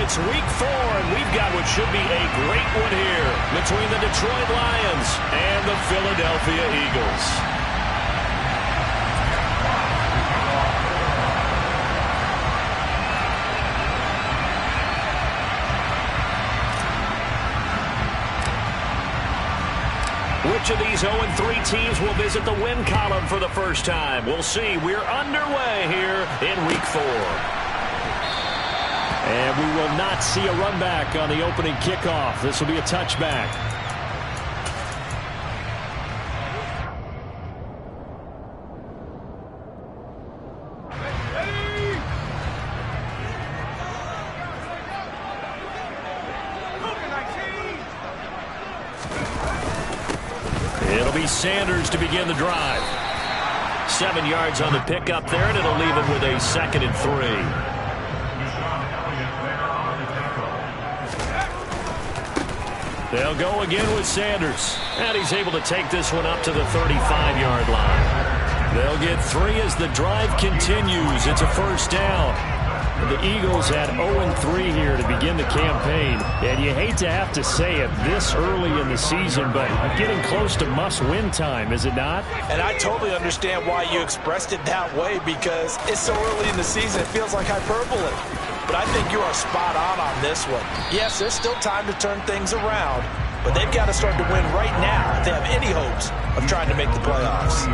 It's week 4, and we've got what should be a great one here between the Detroit Lions and the Philadelphia Eagles. Which of these 0-3 teams will visit the win column for the first time? We'll see. We're underway here in week 4. And we will not see a run back on the opening kickoff. This will be a touchback. It'll be Sanders to begin the drive. 7 yards on the pickup there, and it'll leave him with a 2nd and 3. They'll go again with Sanders. And he's able to take this one up to the 35-yard line. They'll get 3 as the drive continues. It's a first down. The Eagles had 0-3 here to begin the campaign. And you hate to have to say it this early in the season, but getting close to must-win time, is it not? And I totally understand why you expressed it that way, because it's so early in the season, it feels like hyperbole. But I think you are spot on this one. Yes, there's still time to turn things around, but they've got to start to win right now if they have any hopes of trying to make the playoffs.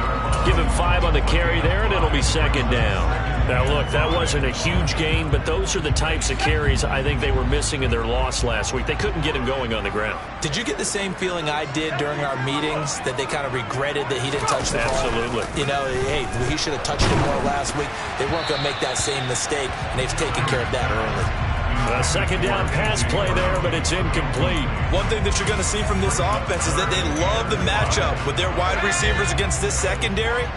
Give him 5 on the carry there, and it'll be 2nd down. Now, look, that wasn't a huge gain, but those are the types of carries I think they were missing in their loss last week. They couldn't get him going on the ground. Did you get the same feeling I did during our meetings, that they kind of regretted that he didn't touch the ball? Absolutely. You know, hey, he should have touched it more last week. They weren't going to make that same mistake, and they've taken care of that early. A 2nd down pass play there, but it's incomplete. One thing that you're going to see from this offense is that they love the matchup with their wide receivers against this secondary.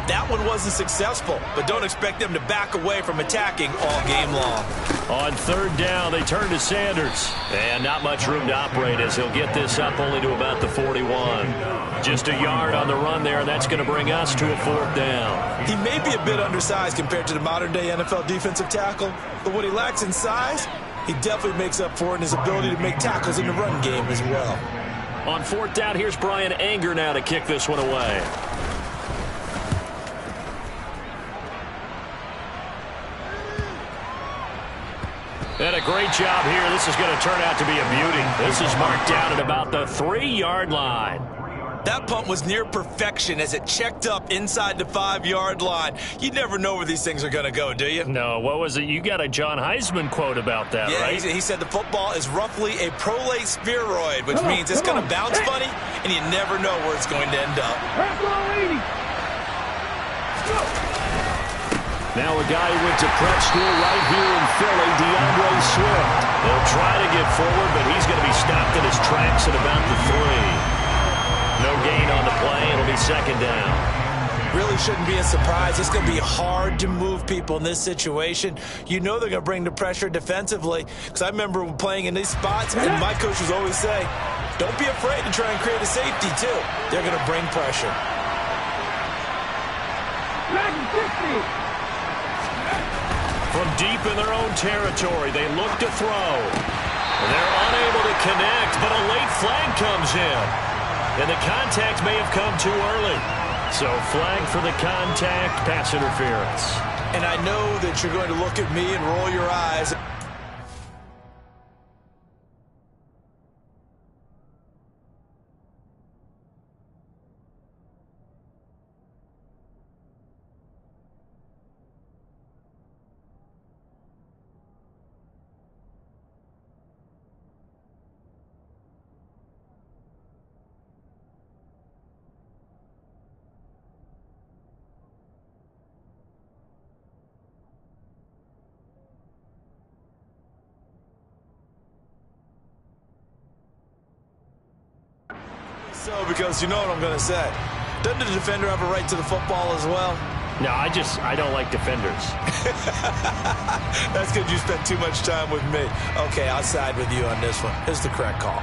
That one wasn't successful, but don't expect them to back away from attacking all game long. On 3rd down, they turn to Sanders. And not much room to operate as he'll get this up only to about the 41. Just a yard on the run there, and that's going to bring us to a 4th down. He may be a bit undersized compared to the modern-day NFL defensive tackle, but what he lacks in size, he definitely makes up for it in his ability to make tackles in the run game as well. On 4th down, here's Brian Anger now to kick this one away. And a great job here. This is going to turn out to be a beauty. This is marked down at about the 3-yard line. That punt was near perfection as it checked up inside the 5-yard line. You never know where these things are going to go, do you? No, what was it? You got a John Heisman quote about that, right? Yeah, he said the football is roughly a prolate spheroid, which means it's going to bounce funny, and you never know where it's going to end up. Now a guy who went to prep school right here in Philly, DeAndre Swift. They'll try to get forward, but he's going to be stopped in his tracks at about the 3. No gain on the play. It'll be 2nd down. Really shouldn't be a surprise. It's going to be hard to move people in this situation. You know they're going to bring the pressure defensively, because I remember playing in these spots, and my coach was always saying, don't be afraid to try and create a safety, too. They're going to bring pressure. From deep in their own territory, they look to throw. They're unable to connect, but a late flag comes in. And the contact may have come too early. So flag for the contact, pass interference. And I know that you're going to look at me and roll your eyes. So, because you know what I'm going to say. Doesn't the defender have a right to the football as well? No, I don't like defenders. That's because you spent too much time with me. Okay, I'll side with you on this one. Here's the correct call.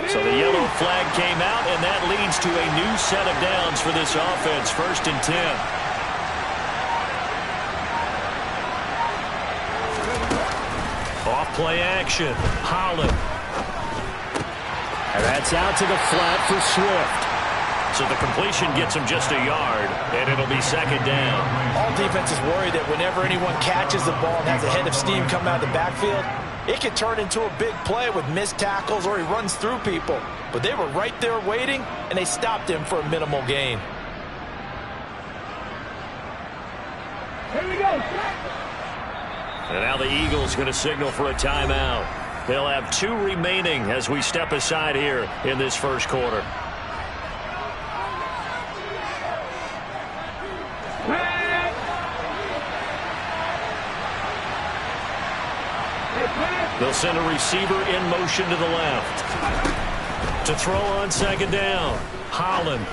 So the yellow flag came out, and that leads to a new set of downs for this offense. 1st and 10. Off play action. Holland. And that's out to the flat for Swift. So the completion gets him just a yard, and it'll be 2nd down. All defenses worry that whenever anyone catches the ball and has a head of steam come out of the backfield, it can turn into a big play with missed tackles or he runs through people. But they were right there waiting, and they stopped him for a minimal gain. Here we go. And now the Eagles going to signal for a timeout. They'll have 2 remaining as we step aside here in this 1st quarter. They'll send a receiver in motion to the left. To throw on 2nd down. Holland.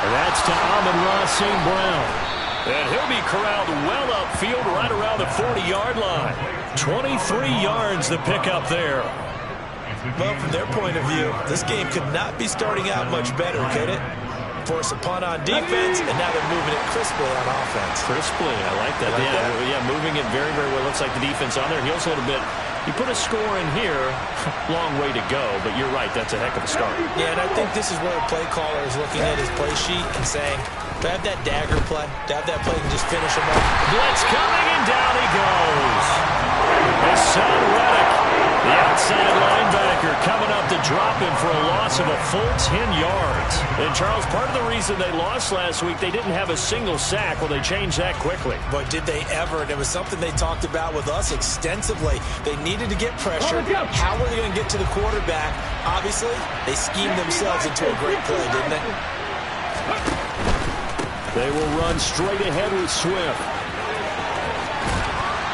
And that's to Amon-Ra St. Brown. And he'll be corralled well upfield right around the 40-yard line. 23 yards to pick up there. Well, from their point of view, this game could not be starting out much better, could it? Force a punt on defense, and now they're moving it crisply on offense. Crisply, I like that. Yeah, moving it very, very well. Looks like the defense on there heals a little bit. You put a score in here, long way to go, but you're right, that's a heck of a start. Yeah, and I think this is where the play caller is looking at his play sheet and saying, to have that dagger play, to have that play and just finish him off. Blitz coming, and down he goes. Hassan Reddick, the outside linebacker, coming up to drop him for a loss of a full 10 yards. And, Charles, part of the reason they lost last week, they didn't have a single sack. Well, they changed that quickly. But did they ever? And it was something they talked about with us extensively. They needed to get pressure. How were they going to get to the quarterback? Obviously, they schemed themselves into a great play, didn't they? They will run straight ahead with Swift.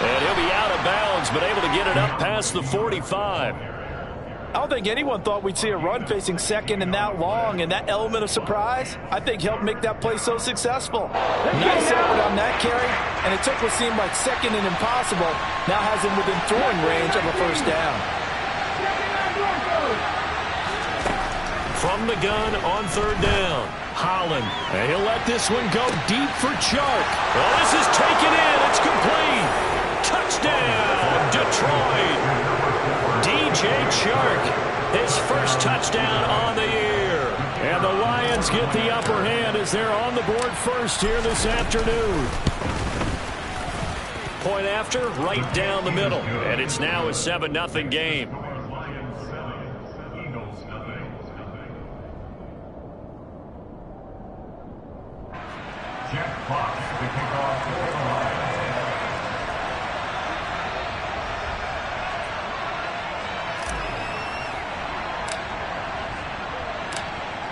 And he'll be out of bounds, but able to get it up past the 45. I don't think anyone thought we'd see a run facing second and that long, and that element of surprise, I think, helped make that play so successful. Nice effort on that carry, and it took what seemed like second and impossible, now has him within throwing range of a 1st down. From the gun on 3rd down, Holland. And he'll let this one go deep for Chark. Well, this is taken in. It's complete. Touchdown, Detroit. DJ Chark, his 1st touchdown on the year. And the Lions get the upper hand as they're on the board first here this afternoon. Point after, right down the middle. And it's now a 7-0 game.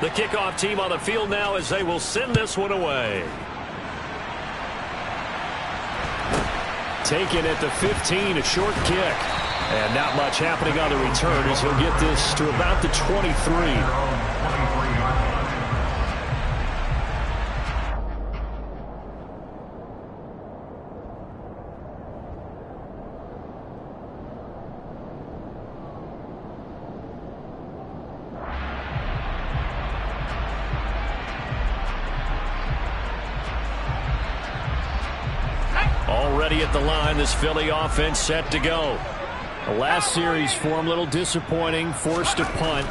The kickoff team on the field now as they will send this one away. Taken at the 15, a short kick. And not much happening on the return as he'll get this to about the 23. Already at the line, this Philly offense set to go. The last series for them, a little disappointing, forced a punt.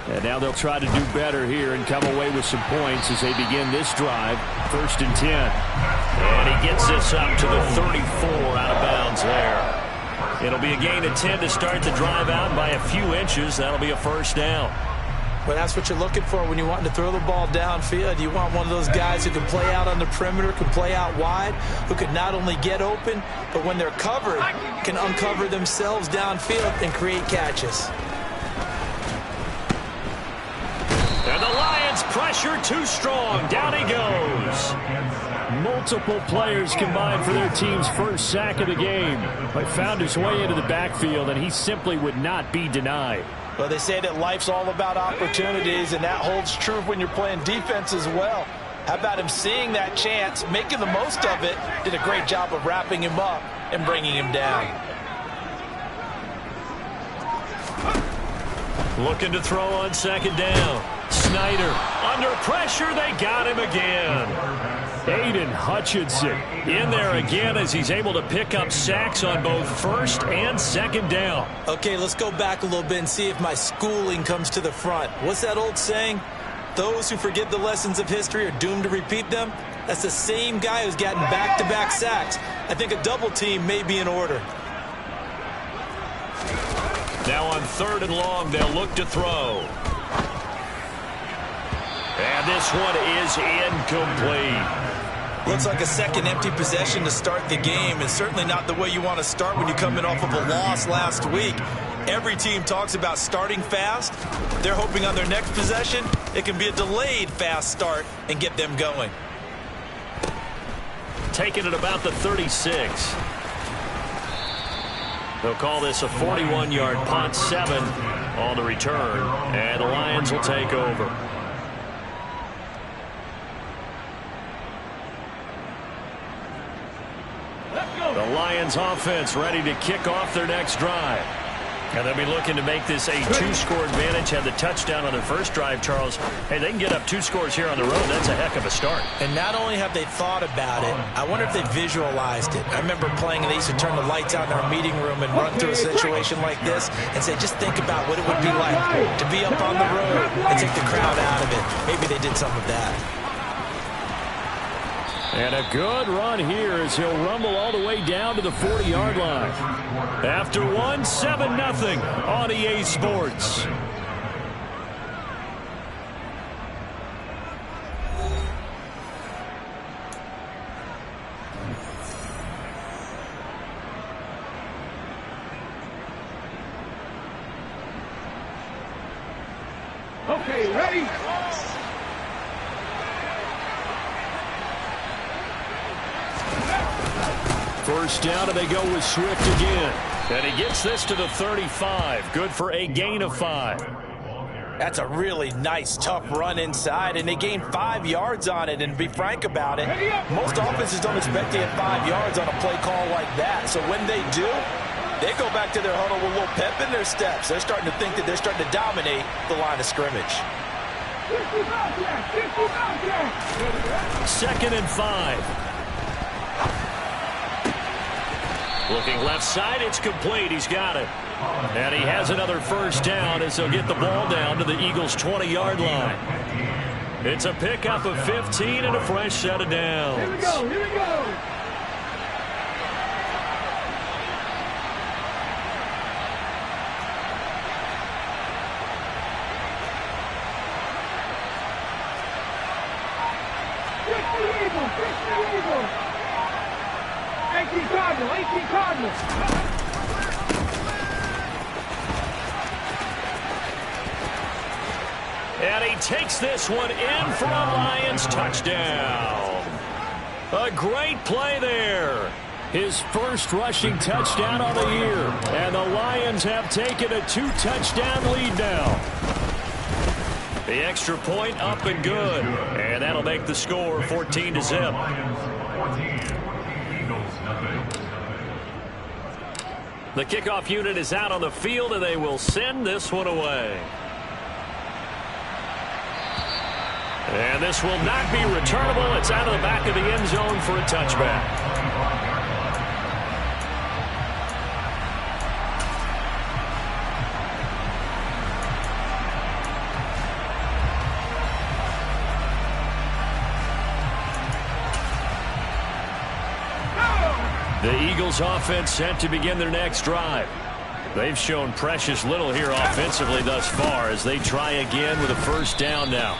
And now they'll try to do better here and come away with some points as they begin this drive. 1st and 10. And he gets this up to the 34, out of bounds there. It'll be a gain of 10 to start the drive out by a few inches. That'll be a 1st down. Well, that's what you're looking for when you want to throw the ball downfield. You want one of those guys who can play out on the perimeter, can play out wide, who can not only get open, but when they're covered, can uncover themselves downfield and create catches. And the Lions pressure too strong. Down he goes. Multiple players combined for their team's 1st sack of the game. But found his way into the backfield, and he simply would not be denied. Well, they say that life's all about opportunities, and that holds true when you're playing defense as well. How about him seeing that chance, making the most of it, did a great job of wrapping him up and bringing him down. Looking to throw on second down. Snyder under pressure. They got him again. Aiden Hutchinson in there again as he's able to pick up sacks on both first and second down. Okay, let's go back a little bit and see if my schooling comes to the front. What's that old saying? Those who forget the lessons of history are doomed to repeat them. That's the same guy who's gotten back-to-back sacks. I think a double team may be in order. Now on 3rd and long, they'll look to throw. And this one is incomplete. Looks like a second empty possession to start the game, and certainly not the way you want to start when you come in off of a loss last week. Every team talks about starting fast. They're hoping on their next possession it can be a delayed fast start and get them going. Taking it about the 36. They'll call this a 41-yard punt, 7 on the return, and the Lions will take over. The Lions offense ready to kick off their next drive. And they'll be looking to make this a 2-score advantage. Had the touchdown on their first drive, Charles. Hey, they can get up 2 scores here on the road. That's a heck of a start. And not only have they thought about it, I wonder if they visualized it. I remember playing, and they used to turn the lights out in our meeting room and run through a situation like this and say, just think about what it would be like to be up on the road and take the crowd out of it. Maybe they did some of that. And a good run here as he'll rumble all the way down to the 40-yard line. After one, 7-0 on EA Sports. Okay, ready? First down, and they go with Swift again. And he gets this to the 35. Good for a gain of 5. That's a really nice, tough run inside, and they gained 5 yards on it. And to be frank about it, most offenses don't expect to get 5 yards on a play call like that. So when they do, they go back to their huddle with a little pep in their steps. They're starting to think that they're starting to dominate the line of scrimmage. 2nd and 5. Looking left side, it's complete. He's got it. And he has another first down as they'll get the ball down to the Eagles' 20-yard line. It's a pickup of 15 and a fresh set of downs. Here we go, here we go. Eagle. 18 Cardinals. And he takes this one in for a Lions touchdown. A great play there. His first rushing touchdown on the year. And the Lions have taken a 2-touchdown lead now. The extra point up and good. And that'll make the score 14-0. The kickoff unit is out on the field, and they will send this one away. And this will not be returnable. It's out of the back of the end zone for a touchback. The Eagles offense set to begin their next drive. They've shown precious little here offensively thus far as they try again with a first down now.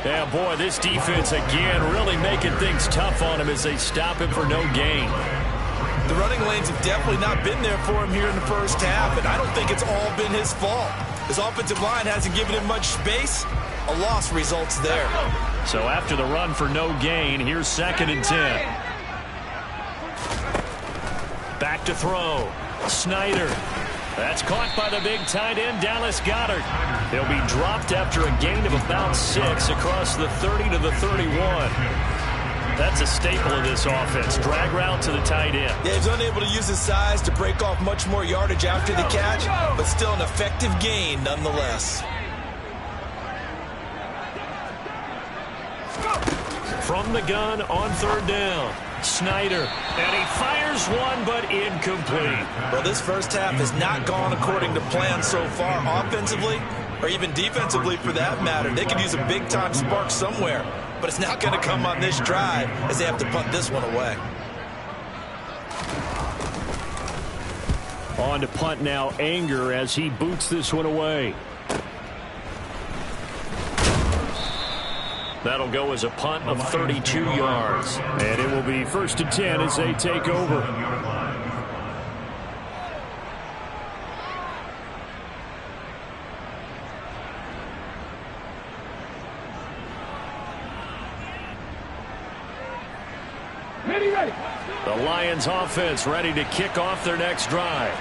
Yeah, boy, this defense again really making things tough on him as they stop him for no gain. The running lanes have definitely not been there for him here in the first half, and I don't think it's all been his fault. His offensive line hasn't given him much space. A loss results there. So after the run for no gain, here's 2nd and 10. Back to throw. Snyder. That's caught by the big tight end, Dallas Goedert. He'll be dropped after a gain of about 6 across the 30 to the 31. That's a staple of this offense. Drag route to the tight end. Yeah, he's unable to use his size to break off much more yardage after the catch, but still an effective gain nonetheless. From the gun on third down, Snyder, and he fires one, but incomplete. Well, this first half has not gone according to plan so far offensively, or even defensively for that matter. They could use a big-time spark somewhere, but it's not going to come on this drive as they have to punt this one away. On to punt now, Anger, as he boots this one away. That'll go as a punt of 32 yards. And it will be 1st and 10 as they take over. Ready. The Lions offense ready to kick off their next drive.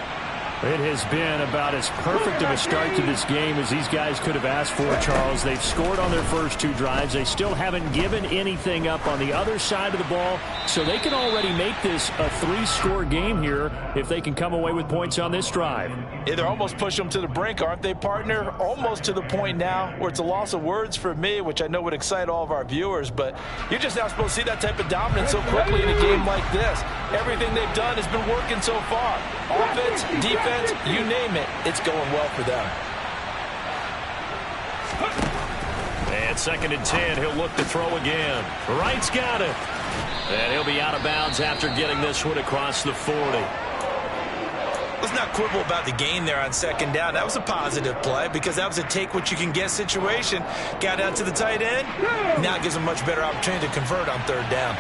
It has been about as perfect of a start to this game as these guys could have asked for, Charles. They've scored on their first 2 drives. They still haven't given anything up on the other side of the ball, so they can already make this a 3-score game here if they can come away with points on this drive. Yeah, they're almost pushing them to the brink, aren't they, partner? Almost to the point now where it's a loss of words for me, which I know would excite all of our viewers, but you're just not supposed to see that type of dominance so quickly in a game like this. Everything they've done has been working so far. Offense, defense, you name it, it's going well for them. And 2nd and 10, he'll look to throw again. Wright's got it. And he'll be out of bounds after getting this one across the 40. Let's not quibble about the gain there on 2nd down. That was a positive play because that was a take-what-you-can-get situation. Got out to the tight end. Now it gives them a much better opportunity to convert on 3rd down.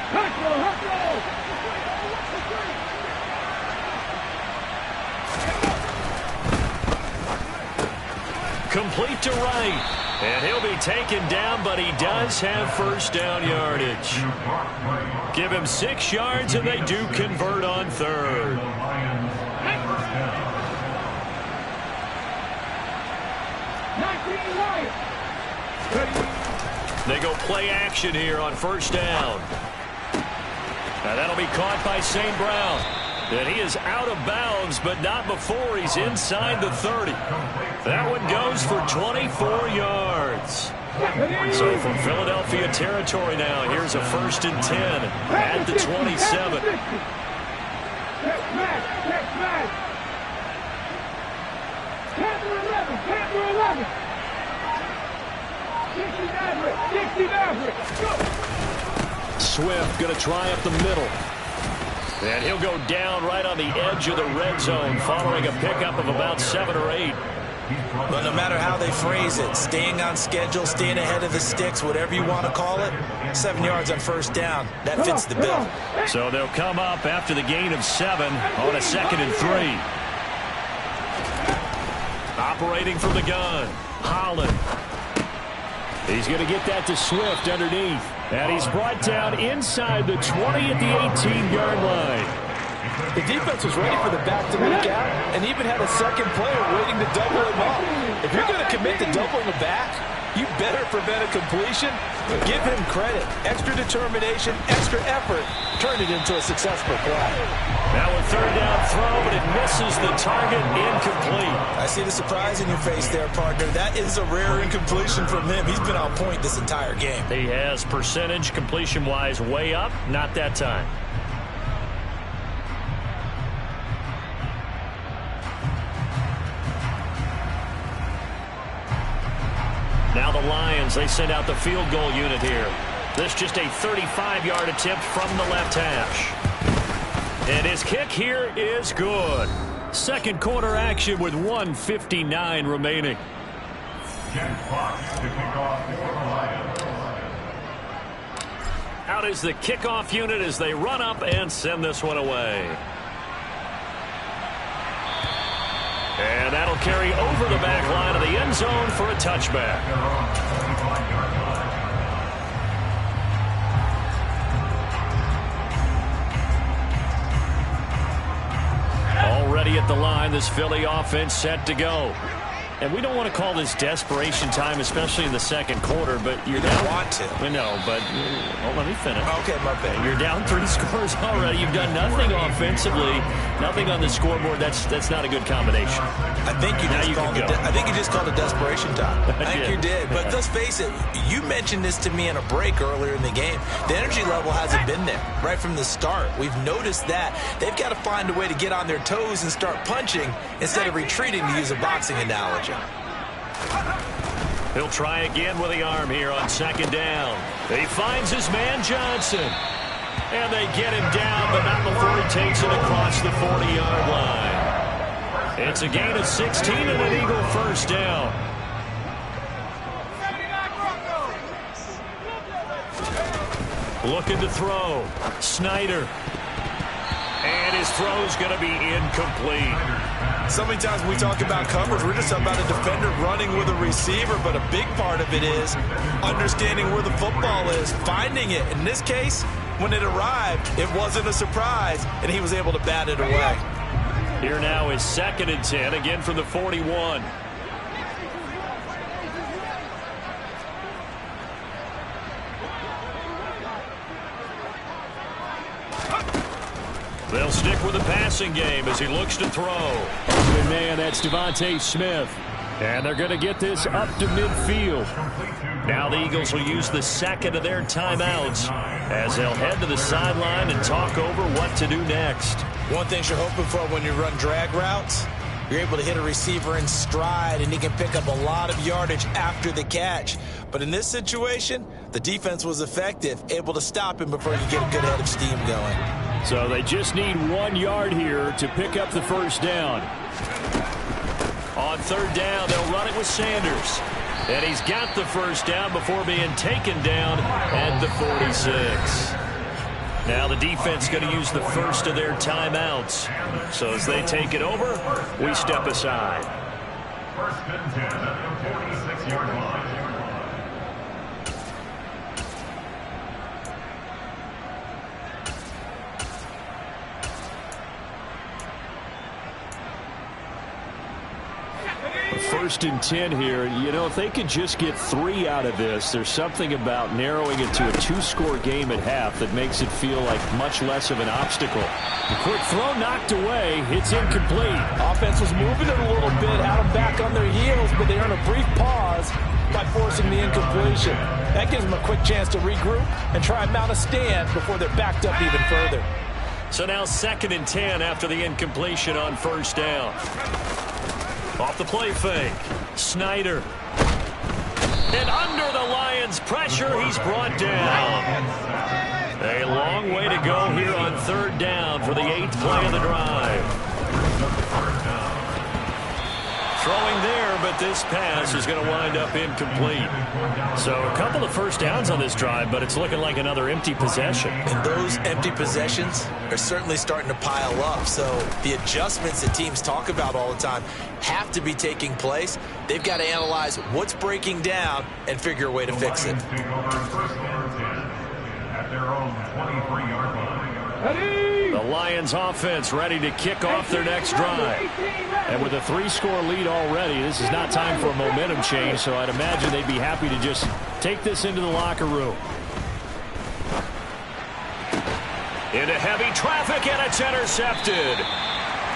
Complete to Wright. And he'll be taken down, but he does have 1st down yardage. Give him 6 yards, and they do convert on 3rd. They go play action here on 1st down. Now that'll be caught by St. Brown. And he is out of bounds, but not before he's inside the 30. That one goes for 24 yards. So from Philadelphia territory now, here's a 1st and 10 at the 27. Swift going to try up the middle. And he'll go down right on the edge of the red zone following a pickup of about 7 or 8. But no matter how they phrase it, staying on schedule, staying ahead of the sticks, whatever you want to call it, 7 yards on 1st down, that fits the bill. So they'll come up after the gain of 7 on a 2nd and 3. Operating from the gun, Holland. He's going to get that to Swift underneath. And he's brought down inside the 20 at the 18-yard line. The defense was ready for the back to leak out and even had a 2nd player waiting to double him up. If you're going to commit to doubling the back, you better prevent a completion. Give him credit. Extra determination, extra effort. Turn it into a successful play. Now a 3rd down throw, but it misses the target, incomplete. I see the surprise in your face there, partner. That is a rare incompletion from him. He's been on point this entire game. He has percentage completion-wise way up, not that time. Now the Lions, they send out the field goal unit here. This just a 35-yard attempt from the left hash. And his kick here is good. 2nd quarter action with 1:59 remaining. Out is the kickoff unit as they run up and send this one away. And that'll carry over the back line of the end zone for a touchback. Already at the line, this Philly offense set to go. And we don't want to call this desperation time, especially in the second quarter, but you're down. You want to. I know, but let me finish. Okay, my bad. You're down 3 scores already. You've done nothing offensively, nothing on the scoreboard. That's not a good combination. I think you just called it desperation time. I think you did. But let's face it, you mentioned this to me in a break earlier in the game. The energy level hasn't been there right from the start. We've noticed that. They've got to find a way to get on their toes and start punching instead of retreating, to use a boxing analogy. He'll try again with the arm here on second down. He finds his man Johnson. And they get him down, but not before he takes it across the 40-yard line. It's a gain of 16 and an Eagle first down. Looking to throw. Snyder. And his throw's going to be incomplete. So many times when we talk about coverage, we're just talking about a defender running with a receiver, but a big part of it is understanding where the football is, finding it. In this case, when it arrived, it wasn't a surprise, and he was able to bat it away. Here now is 2nd and 10, again from the 41. They'll stick with the passing game as he looks to throw. Good man, that's Devontae Smith. And they're going to get this up to midfield. Now the Eagles will use the second of their timeouts as they'll head to the sideline and talk over what to do next. One thing you're hoping for when you run drag routes, you're able to hit a receiver in stride, and he can pick up a lot of yardage after the catch. But in this situation, the defense was effective, able to stop him before you get a good head of steam going. So they just need 1 yard here to pick up the first down. On third down, they'll run it with Sanders. And he's got the first down before being taken down at the 46. Now the defense going to use the first of their timeouts. So as they take it over, we step aside. First and 10 at the 46-yard line. First and 10 here. You know, if they could just get 3 out of this, there's something about narrowing it to a 2-score game at half that makes it feel like much less of an obstacle. The quick throw knocked away. It's incomplete. Offense was moving it a little bit, had them back on their heels, but they earned a brief pause by forcing the incompletion. That gives them a quick chance to regroup and try and mount a stand before they're backed up even further. So now 2nd and 10 after the incompletion on first down. Off the play fake. Snyder. And under the Lions' pressure, he's brought down. A long way to go here on third down for the 8th play of the drive. Throwing there, but this pass is going to wind up incomplete. So a couple of first downs on this drive, but it's looking like another empty possession. And those empty possessions are certainly starting to pile up. So the adjustments that teams talk about all the time have to be taking place. They've got to analyze what's breaking down and figure a way to fix it. At their own 23-yard line. The Lions offense ready to kick off their next drive. And with a 3-score lead already, this is not time for a momentum change, so I'd imagine they'd be happy to just take this into the locker room. Into heavy traffic, and it's intercepted.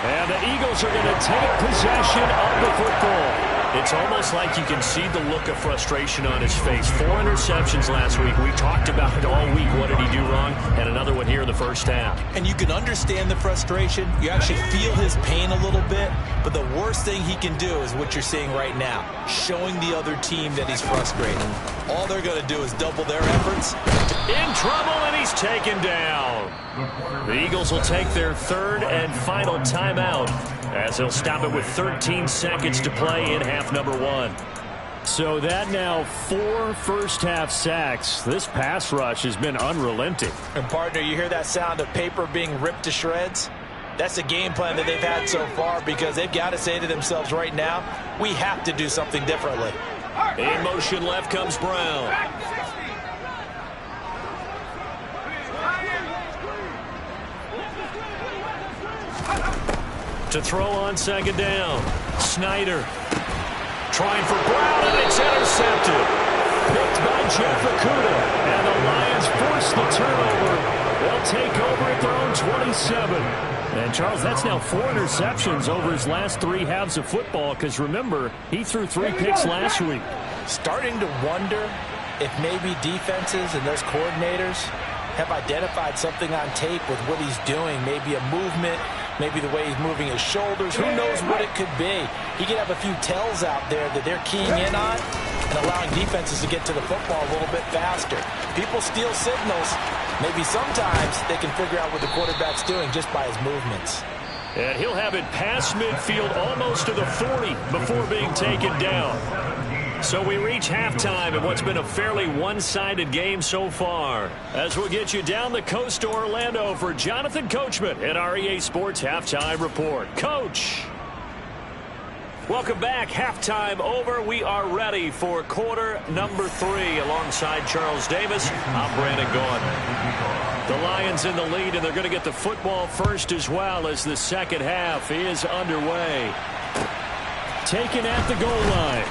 And the Eagles are going to take possession of the football. It's almost like you can see the look of frustration on his face. 4 interceptions last week. We talked about it all week. What did he do wrong? And another one here in the first half. And you can understand the frustration. You actually feel his pain a little bit. But the worst thing he can do is what you're seeing right now, showing the other team that he's frustrated. All they're going to do is double their efforts. In trouble, and he's taken down. The Eagles will take their 3rd and final timeout as they'll stop it with 13 seconds to play in half number 1. So that now 4 first-half sacks. This pass rush has been unrelenting. And, partner, you hear that sound of paper being ripped to shreds? That's the game plan that they've had so far because they've got to say to themselves right now, we have to do something differently. In motion left comes Brown. To throw on second down. Snyder. trying for Brown, and it's intercepted. Picked by Jeff Okudah, and the Lions force the turnover. They'll take over at their own 27. And, Charles, that's now 4 interceptions over his last 3 halves of football, because, remember, he threw 3 picks last week. Starting to wonder if maybe defenses and those coordinators have identified something on tape with what he's doing, maybe a movement, maybe the way he's moving his shoulders. Who knows what it could be? He could have a few tells out there that they're keying in on and allowing defenses to get to the football a little bit faster. People steal signals. Maybe sometimes they can figure out what the quarterback's doing just by his movements. And he'll have it past midfield almost to the 40 before being taken down. So we reach halftime in what's been a fairly one-sided game so far. As we'll get you down the coast to Orlando for Jonathan Coachman at our EA Sports Halftime Report. Coach! Welcome back. Halftime over. We are ready for quarter number 3. Alongside Charles Davis, I'm Brandon Gaudin. The Lions in the lead, and they're going to get the football first as well as the second half is underway. Taken at the goal line.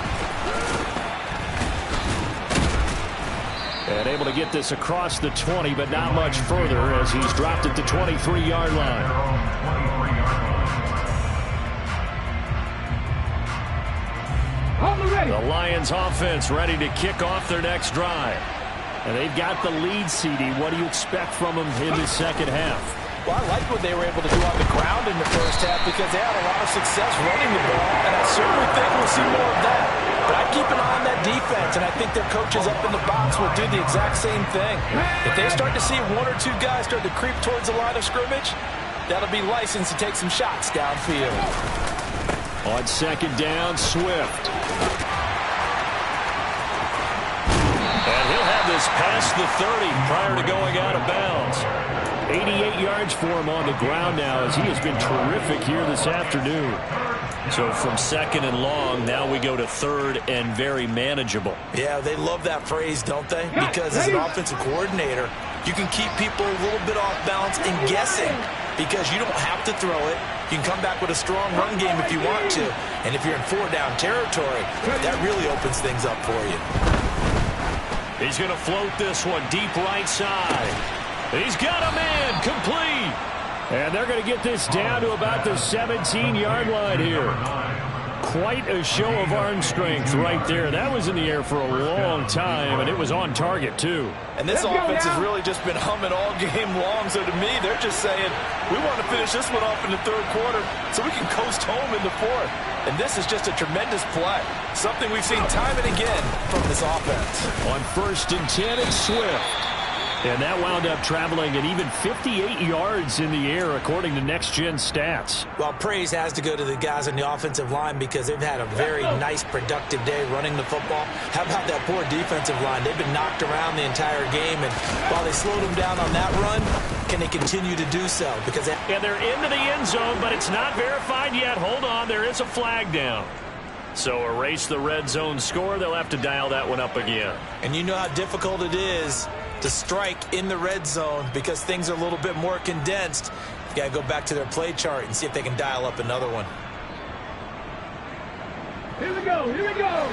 And able to get this across the 20, but not much further as he's dropped at the 23-yard line. The Lions offense ready to kick off their next drive. And they've got the lead, CD. What do you expect from them in the second half? Well, I like what they were able to do on the ground in the first half because they had a lot of success running the ball, and I certainly think we'll see more of that. But I keep an eye on that defense, and I think their coaches up in the box will do the exact same thing. If they start to see 1 or 2 guys start to creep towards the line of scrimmage, that'll be licensed to take some shots downfield. On second down, Swift. And he'll have this past the 30 prior to going out of bounds. 88 yards for him on the ground now as he has been terrific here this afternoon. So from second and long, now we go to third and very manageable. Yeah, they love that phrase, don't they? Because as an offensive coordinator, you can keep people a little bit off balance and guessing because you don't have to throw it. You can come back with a strong run game if you want to. And if you're in 4-down territory, that really opens things up for you. He's going to float this one deep right side. He's got a man complete. And they're going to get this down to about the 17-yard line here. Quite a show of arm strength right there. That was in the air for a long time, and it was on target, too. And this offense has really just been humming all game long. So to me, they're just saying, we want to finish this one off in the third quarter so we can coast home in the fourth. And this is just a tremendous play. Something we've seen time and again from this offense. On 1st and 10, it's Swift. And that wound up traveling at even 58 yards in the air, according to Next Gen Stats. Well, praise has to go to the guys on the offensive line because they've had a very nice, productive day running the football. How about that poor defensive line? They've been knocked around the entire game, and while they slowed them down on that run, can they continue to do so? Because and they're into the end zone, but it's not verified yet. Hold on, there is a flag down. So erase the red zone score. They'll have to dial that one up again. And you know how difficult it is to strike in the red zone because things are a little bit more condensed. You got to go back to their play chart and see if they can dial up another one. Here we go, here we go.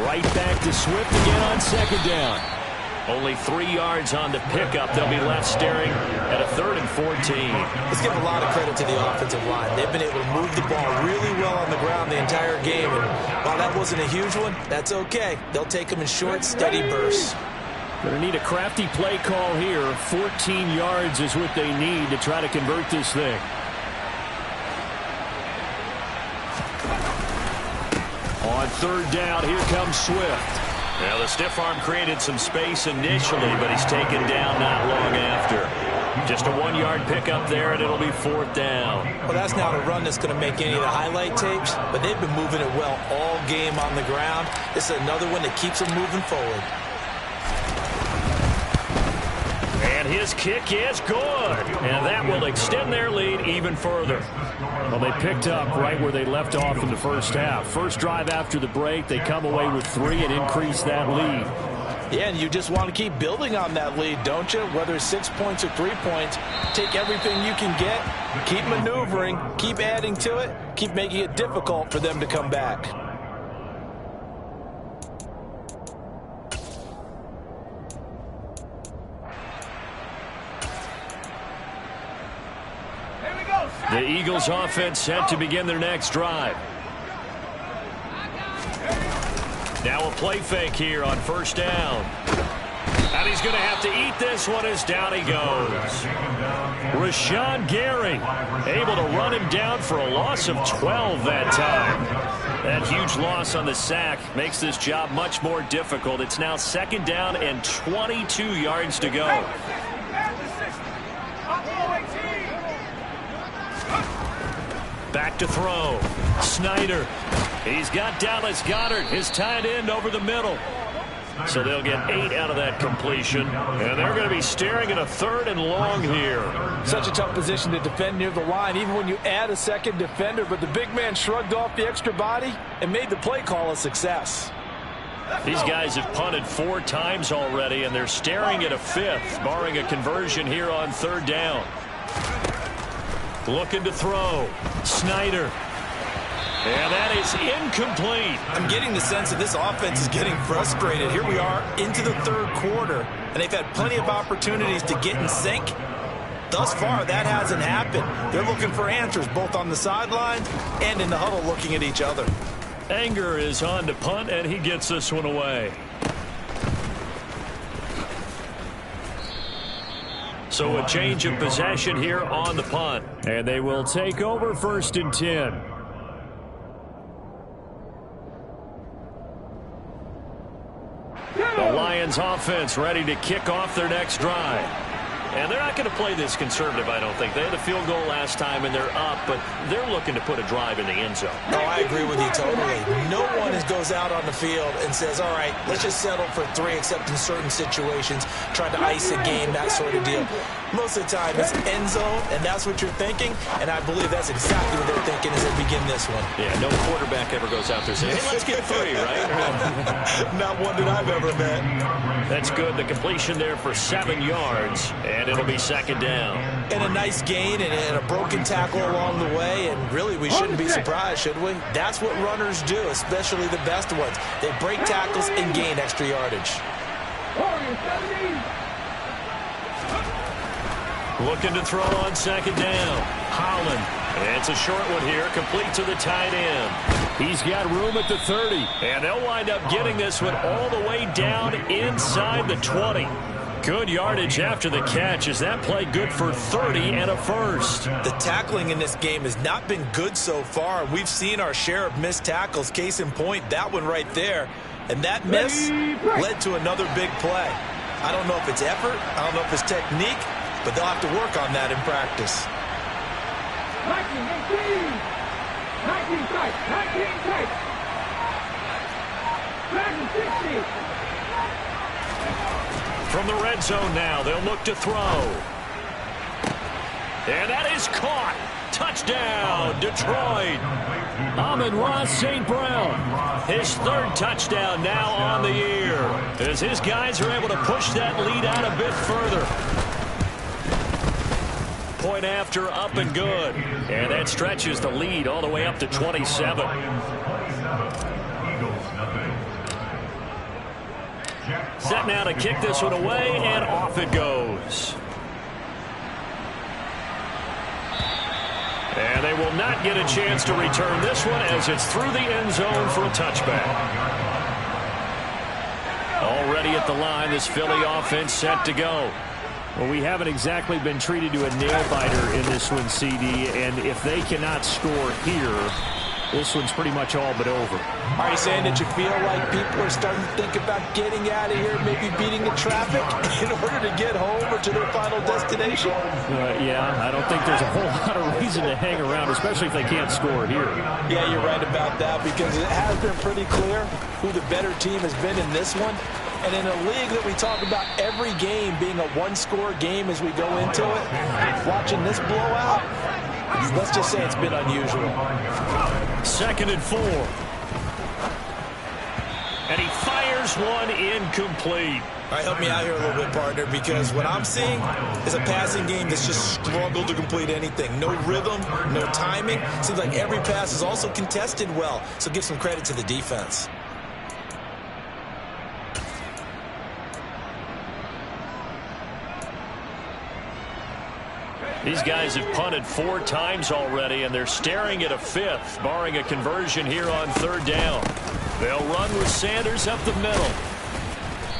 Right back to Swift again on second down. Only 3 yards on the pickup. They'll be left staring at a 3rd and 14. Let's give a lot of credit to the offensive line. They've been able to move the ball really well on the ground the entire game. And while that wasn't a huge one, that's okay. They'll take them in short, steady bursts. Going to need a crafty play call here. 14 yards is what they need to try to convert this thing. On 3rd down, here comes Swift. Now, the stiff arm created some space initially, but he's taken down not long after. Just a 1-yard pickup there, and it'll be 4th down. Well, that's not a run that's going to make any of the highlight tapes, but they've been moving it well all game on the ground. This is another one that keeps them moving forward. And his kick is good. And that will extend their lead even further. Well, they picked up right where they left off in the first half. First drive after the break, they come away with 3 and increase that lead. Yeah, and you just want to keep building on that lead, don't you? Whether it's 6 points or 3 points, take everything you can get, keep maneuvering, keep adding to it, keep making it difficult for them to come back. The Eagles offense set to begin their next drive. Now a play fake here on first down. And he's going to have to eat this one as down he goes. Rashawn Gary able to run him down for a loss of 12 that time. That huge loss on the sack makes this job much more difficult. It's now 2nd down and 22 yards to go. Back to throw. Snyder. He's got Dallas Goedert, his tight end, over the middle. So they'll get 8 out of that completion. And they're going to be staring at a 3rd and long here. Such a tough position to defend near the line, even when you add a second defender. But the big man shrugged off the extra body and made the play call a success. These guys have punted 4 times already, and they're staring at a 5th, barring a conversion here on 3rd down. Looking to throw. Snyder. And that is incomplete. I'm getting the sense that this offense is getting frustrated. Here we are into the 3rd quarter, and they've had plenty of opportunities to get in sync. Thus far, that hasn't happened. They're looking for answers both on the sideline and in the huddle looking at each other. Anger is on to punt, and he gets this one away. So a change of possession here on the punt. And they will take over 1st and 10. The Lions offense ready to kick off their next drive. And they're not going to play this conservative, I don't think. They had a field goal last time, and they're up, but they're looking to put a drive in the end zone. No, I agree with you totally. No one goes out on the field and says, all right, let's just settle for 3, except in certain situations, trying to ice a game, that sort of deal. Most of the time, it's end zone, and that's what you're thinking, and I believe that's exactly what they're thinking as they begin this one. Yeah, no quarterback ever goes out there saying, hey, let's get 3, right? Not one that I've ever met. That's good. The completion there for 7 yards, and it'll be 2nd down. And a nice gain and a broken tackle along the way, and really we shouldn't be surprised, should we? That's what runners do, especially the best ones. They break tackles and gain extra yardage. Looking to throw on 2nd down. Holland. And it's a short one here, complete to the tight end. He's got room at the 30. And they'll wind up getting this one all the way down inside the 20. Good yardage after the catch. Is that play good for 30 and a 1st? The tackling in this game has not been good so far. We've seen our share of missed tackles. Case in point, that one right there. And that miss led to another big play. I don't know if it's effort. I don't know if it's technique. But they'll have to work on that in practice. 19 tight. 60. From the red zone now, they'll look to throw. And that is caught. Touchdown, Detroit. Amon-Ra St. Brown. His 3rd touchdown now on the year, as his guys are able to push that lead out a bit further. Point after, up and good. And that stretches the lead all the way up to 27. Set now to kick this one away, and off it goes. And they will not get a chance to return this one as it's through the end zone for a touchback. Already at the line, this Philly offense set to go. Well, we haven't exactly been treated to a nail-biter in this one, CD, and if they cannot score here, this one's pretty much all but over. Are you saying that you feel like people are starting to think about getting out of here, maybe beating the traffic in order to get home or to their final destination? Yeah, I don't think there's a whole lot of reason to hang around, especially if they can't score here. Yeah, you're right about that, because it has been pretty clear who the better team has been in this one. And in a league that we talk about every game being a one-score game as we go into it, watching this blowout, let's just say it's been unusual. 2nd and 4. And he fires one incomplete. All right, help me out here a little bit, partner, because what I'm seeing is a passing game that's just struggled to complete anything. No rhythm, no timing. Seems like every pass is also contested well, so give some credit to the defense. These guys have punted 4 times already, and they're staring at a 5th, barring a conversion here on 3rd down. They'll run with Sanders up the middle.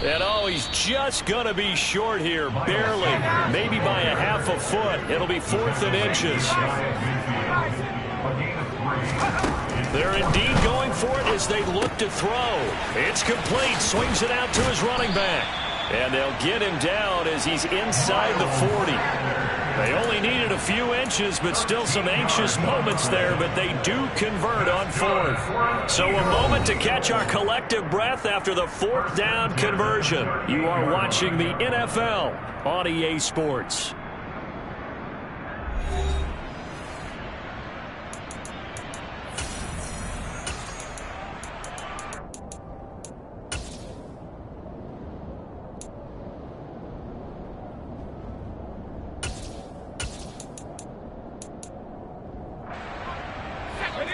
And, oh, he's just going to be short here, barely, maybe by a half a foot. It'll be 4th and inches. They're indeed going for it as they look to throw. It's complete, swings it out to his running back. And they'll get him down as he's inside the 40. They only needed a few inches, but still some anxious moments there, but they do convert on 4th. So a moment to catch our collective breath after the 4th down conversion. You are watching the NFL on EA Sports.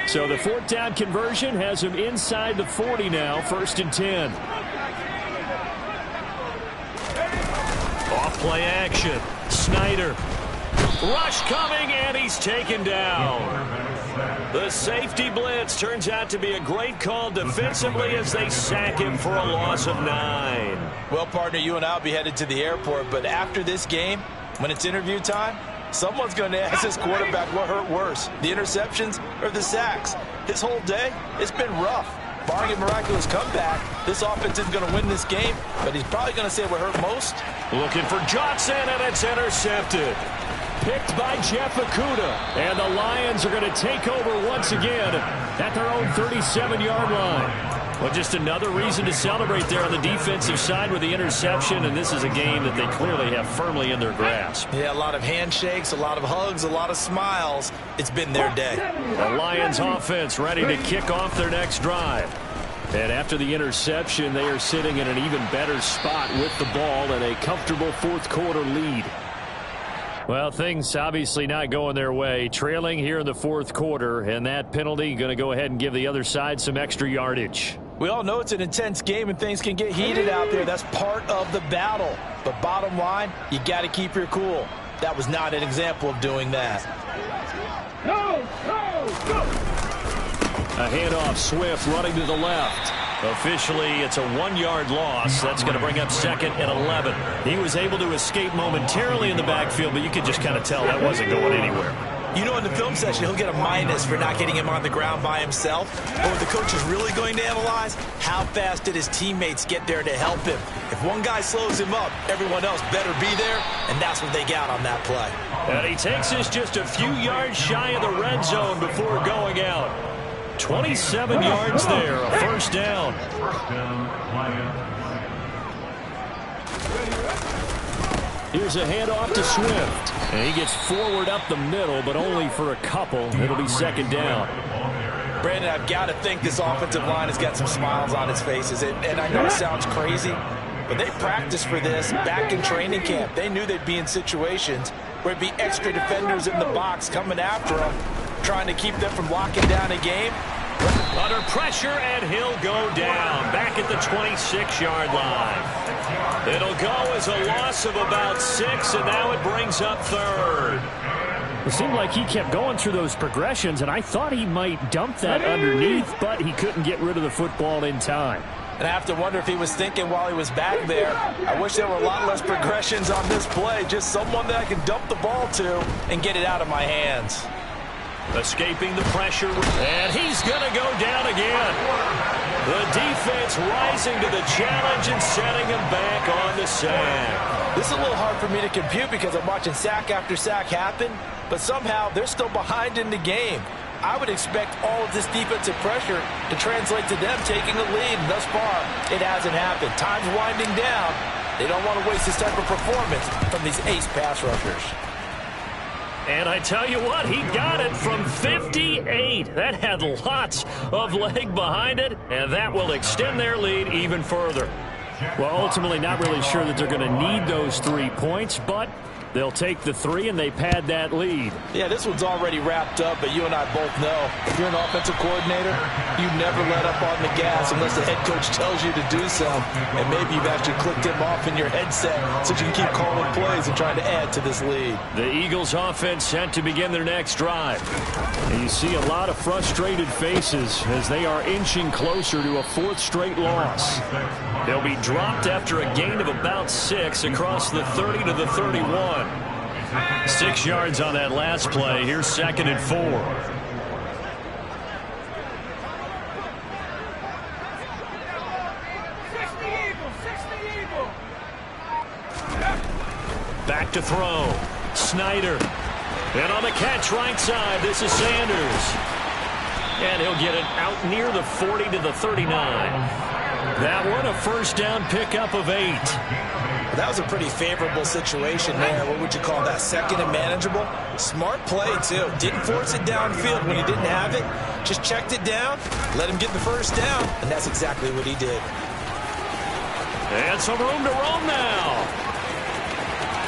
So the 4th down conversion has him inside the 40 now, 1st and 10. Off play action. Snyder. Rush coming, and he's taken down. The safety blitz turns out to be a great call defensively as they sack him for a loss of 9. Well, partner, you and I will be headed to the airport, but after this game, when it's interview time, someone's going to ask this quarterback what hurt worse, the interceptions or the sacks. His whole day, it's been rough. Barring a miraculous comeback, this offense isn't going to win this game, but he's probably going to say what hurt most. Looking for Johnson, and it's intercepted. Picked by Jeff Okudah. And the Lions are going to take over once again at their own 37-yard line. Well, just another reason to celebrate there on the defensive side with the interception, and this is a game that they clearly have firmly in their grasp. Yeah, a lot of handshakes, a lot of hugs, a lot of smiles. It's been their day. The Lions offense ready to kick off their next drive. And after the interception, they are sitting in an even better spot with the ball and a comfortable 4th quarter lead. Well, things obviously not going their way. Trailing here in the 4th quarter, and that penalty going to go ahead and give the other side some extra yardage. We all know it's an intense game and things can get heated out there. That's part of the battle. But bottom line, you got to keep your cool. That was not an example of doing that. Go! A handoff, Swift running to the left. Officially, it's a 1-yard loss. That's going to bring up 2nd and 11. He was able to escape momentarily in the backfield, but you could just kind of tell that wasn't going anywhere. You know, in the film session, he'll get a minus for not getting him on the ground by himself. But what the coach is really going to analyze, how fast did his teammates get there to help him? If one guy slows him up, everyone else better be there, and that's what they got on that play. And he takes us just a few yards shy of the red zone before going out. 27 yards there, a 1st down. Here's a handoff to Swift. And he gets forward up the middle, but only for a couple. It'll be 2nd down. Brandon, I've got to think this offensive line has got some smiles on its faces. And I know it sounds crazy, but they practiced for this back in training camp. They knew they'd be in situations where it'd be extra defenders in the box coming after them, trying to keep them from locking down a game. Under pressure, and he'll go down back at the 26-yard line. It'll go as a loss of about 6, and now it brings up 3rd. It seemed like he kept going through those progressions, and I thought he might dump that underneath, but he couldn't get rid of the football in time. And I have to wonder if he was thinking while he was back there, I wish there were a lot less progressions on this play, just someone that I can dump the ball to and get it out of my hands. Escaping the pressure, and he's going to go down again. The defense rising to the challenge and setting him back on the sack. This is a little hard for me to compute because I'm watching sack after sack happen, but somehow they're still behind in the game. I would expect all of this defensive pressure to translate to them taking a lead, and thus far, it hasn't happened. Time's winding down. They don't want to waste this type of performance from these ace pass rushers. And I tell you what, he got it from 58. That had lots of leg behind it, and that will extend their lead even further. Well, ultimately not really sure that they're going to need those 3 points, but they'll take the 3 and they pad that lead. Yeah, this one's already wrapped up, but you and I both know if you're an offensive coordinator, you never let up on the gas unless the head coach tells you to do so. And maybe you've actually clicked him off in your headset so you can keep calling plays and trying to add to this lead. The Eagles offense set to begin their next drive. And you see a lot of frustrated faces as they are inching closer to a 4th straight loss. They'll be dropped after a gain of about 6 across the 30 to the 31. 6 yards on that last play. Here's 2nd and 4. Back to throw. Snyder. And on the catch right side, this is Sanders. And he'll get it out near the 40 to the 39. That one a first down pickup of 8. That was a pretty favorable situation there. What would you call that? 2nd and manageable? Smart play, too. Didn't force it downfield when he didn't have it. Just checked it down, let him get the first down, and that's exactly what he did. And some room to roam now.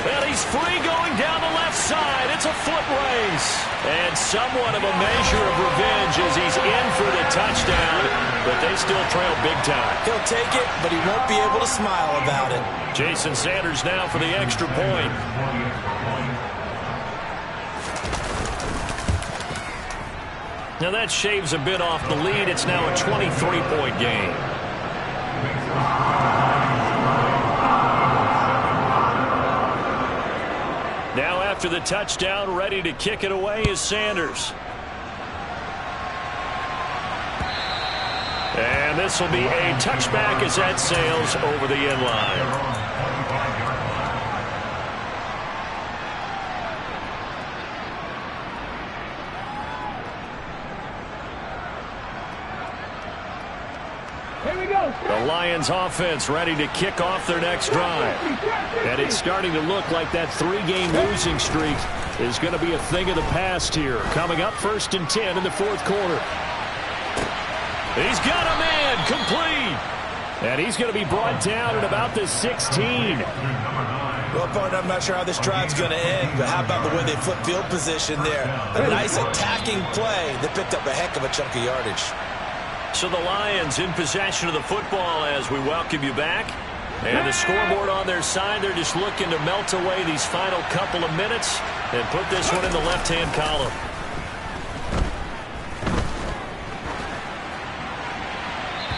And he's free going down the left side. It's a foot race. And somewhat of a measure of revenge as he's in for the touchdown. But they still trail big time. He'll take it, but he won't be able to smile about it. Jason Sanders now for the extra point. Now that shaves a bit off the lead. It's now a 23-point game. Now after the touchdown, ready to kick it away is Sanders. And this will be a touchback as that sails over the end line. The Lions offense ready to kick off their next drive. And it's starting to look like that 3-game losing streak is going to be a thing of the past here. Coming up 1st and 10 in the 4th quarter. He's got a man complete. And he's going to be brought down at about the 16. Well, partner, I'm not sure how this drive's going to end, but how about the way they flip field position there? A nice attacking play that picked up a heck of a chunk of yardage. So the Lions in possession of the football as we welcome you back. And the scoreboard on their side, they're just looking to melt away these final couple of minutes and put this one in the left-hand column.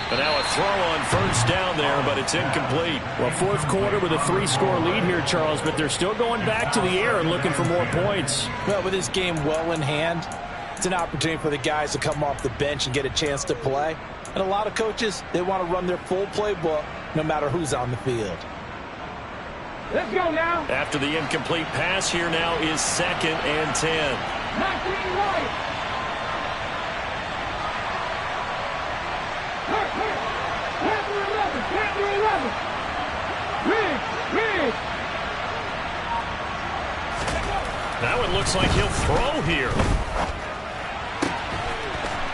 But now a throw on 1st down there, but it's incomplete. Well, 4th quarter with a 3-score lead here, Charles, but they're still going back to the air and looking for more points. Well, with this game well in hand, it's an opportunity for the guys to come off the bench and get a chance to play. And a lot of coaches, they want to run their full playbook no matter who's on the field. Let's go now. After the incomplete pass, here now is 2nd and 10. 19 right. Panther 11. Rig. Now it looks like he'll throw here.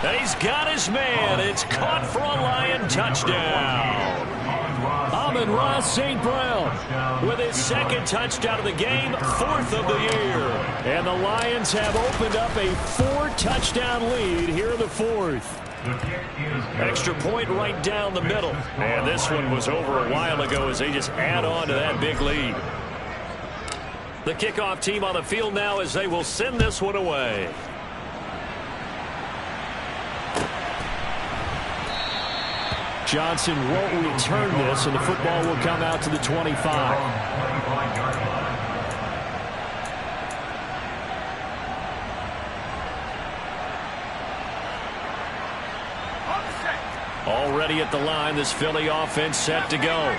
And he's got his man. It's caught for a Lion touchdown. Amon-Ra St. Brown with his 2nd touchdown of the game, 4th of the year. And the Lions have opened up a 4-touchdown lead here in the 4th. Extra point right down the middle. And this one was over a while ago as they just add on to that big lead. The kickoff team on the field now as they will send this one away. Johnson won't return this, and the football will come out to the 25. Already at the line, this Philly offense set to go.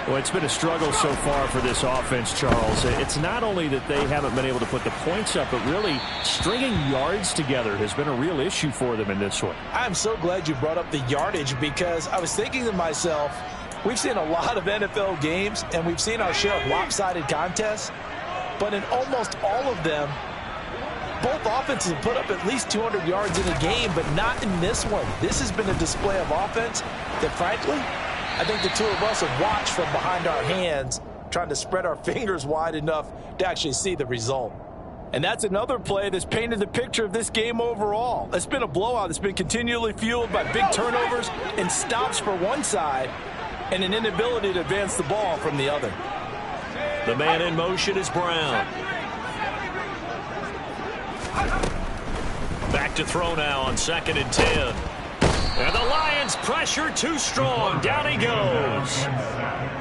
Well, it's been a struggle so far for this offense, Charles. It's not only that they haven't been able to put the points up, but really stringing yards together has been a real issue for them in this one. I'm so glad you brought up the yardage because I was thinking to myself, we've seen a lot of NFL games and we've seen our share of lopsided contests, but in almost all of them, Both offenses have put up at least 200 yards in a game, but not in this one. This has been a display of offense that, frankly, I think the two of us have watched from behind our hands, trying to spread our fingers wide enough to actually see the result. And that's another play that's painted the picture of this game overall. It's been a blowout that's been continually fueled by big turnovers and stops for one side and an inability to advance the ball from the other. The man in motion is Brown. Back to throw now on 2nd and 10. And the Lions pressure too strong. Down he goes.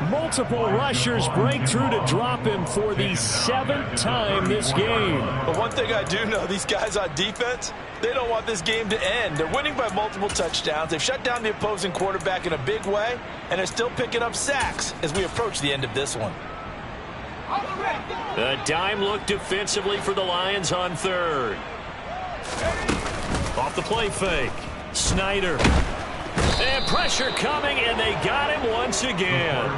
Multiple rushers break through to drop him for the 7th time this game. But one thing I do know, these guys on defense, they don't want this game to end. They're winning by multiple touchdowns. They've shut down the opposing quarterback in a big way, and they're still picking up sacks as we approach the end of this one. A dime look defensively for the Lions on 3rd. Off the play fake. Snyder. And pressure coming, and they got him once again.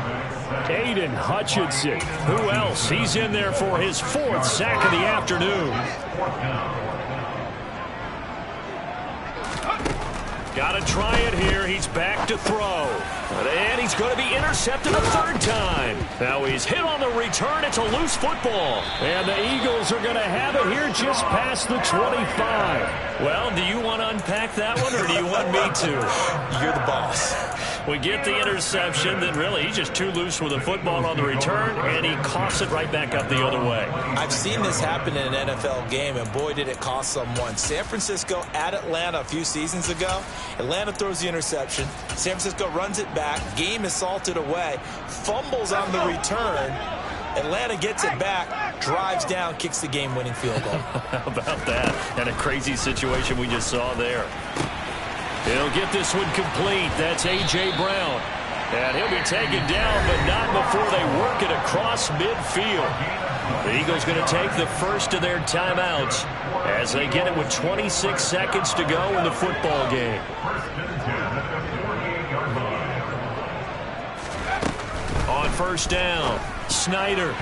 Aiden Hutchinson. Who else? He's in there for his 4th sack of the afternoon. Got to try it here. He's back to throw. And he's going to be intercepted a 3rd time. Now he's hit on the return. It's a loose football. And the Eagles are going to have it here just past the 25. Well, do you want to unpack that one, or do you want me to? You're the boss. We get the interception, then really he's just too loose with the football on the return, and he coughs it right back up the other way. I've seen this happen in an NFL game, and boy, did it cost someone. San Francisco at Atlanta a few seasons ago. Atlanta throws the interception. San Francisco runs it back. Game is salted away. Fumbles on the return. Atlanta gets it back, drives down, kicks the game-winning field goal. How about that? And a crazy situation we just saw there. He'll get this one complete. That's A.J. Brown. And he'll be taken down, but not before they work it across midfield. The Eagles going to take the first of their timeouts as they get it with 26 seconds to go in the football game. On 1st down, Snyder.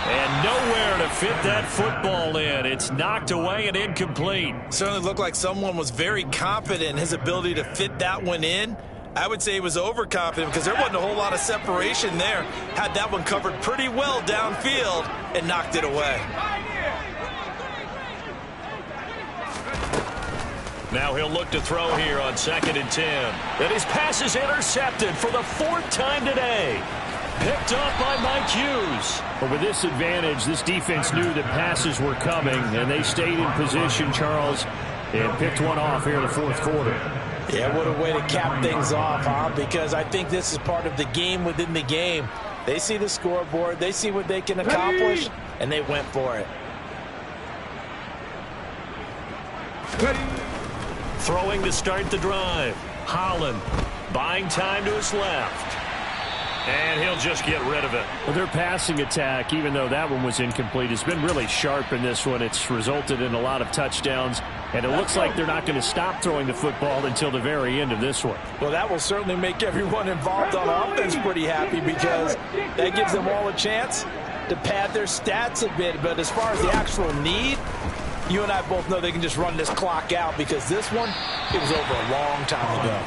And nowhere to fit that football in. It's knocked away and incomplete. Certainly looked like someone was very confident in his ability to fit that one in. I would say he was overconfident because there wasn't a whole lot of separation there. Had that one covered pretty well downfield and knocked it away. Now he'll look to throw here on 2nd and 10. And his pass is intercepted for the 4th time today. Picked up by Mike Hughes. But with this advantage, this defense knew that passes were coming, and they stayed in position, Charles, and picked one off here in the 4th quarter. Yeah, what a way to cap things off, huh? Because I think this is part of the game within the game. They see the scoreboard, they see what they can accomplish, and they went for it. Throwing to start the drive. Holland buying time to his left. And he'll just get rid of it. Well, their passing attack, even though that one was incomplete, has been really sharp in this one. It's resulted in a lot of touchdowns, and it looks like they're not going to stop throwing the football until the very end of this one. Well, that will certainly make everyone involved on offense pretty happy because that gives them all a chance to pad their stats a bit. But as far as the actual need, you and I both know they can just run this clock out because this one, it was over a long time ago.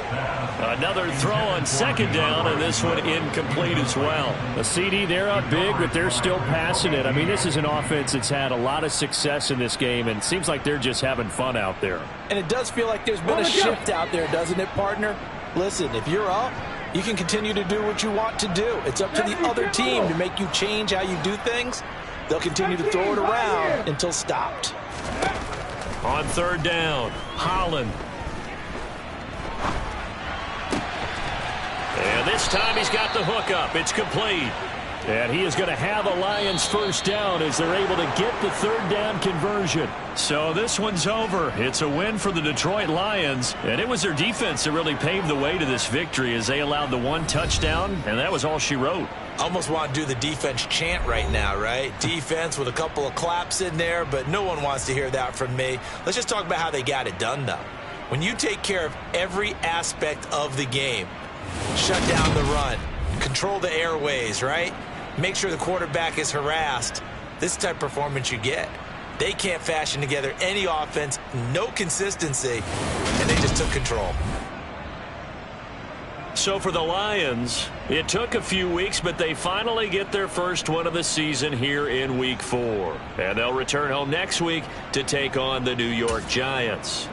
Another throw on 2nd down, and this one incomplete as well. A CD, they're up big, but they're still passing it. I mean, this is an offense that's had a lot of success in this game, and it seems like they're just having fun out there. And it does feel like there's been a shift out there, doesn't it, partner? Listen, if you're up, you can continue to do what you want to do. It's up to the other team to make you change how you do things. They'll continue to throw it around until stopped. On 3rd down, Holland. And this time he's got the hook up. It's complete. And he is going to have a Lions 1st down as they're able to get the 3rd down conversion. So this one's over. It's a win for the Detroit Lions. And it was their defense that really paved the way to this victory as they allowed the 1 touchdown, and that was all she wrote. Almost want to do the defense chant right now, right? Defense with a couple of claps in there, but no one wants to hear that from me. Let's just talk about how they got it done, though. When you take care of every aspect of the game, shut down the run, control the airways, right? Make sure the quarterback is harassed. This type of performance you get. They can't fashion together any offense, no consistency, and they just took control. So for the Lions, it took a few weeks, but they finally get their first one of the season here in Week 4. And they'll return home next week to take on the New York Giants.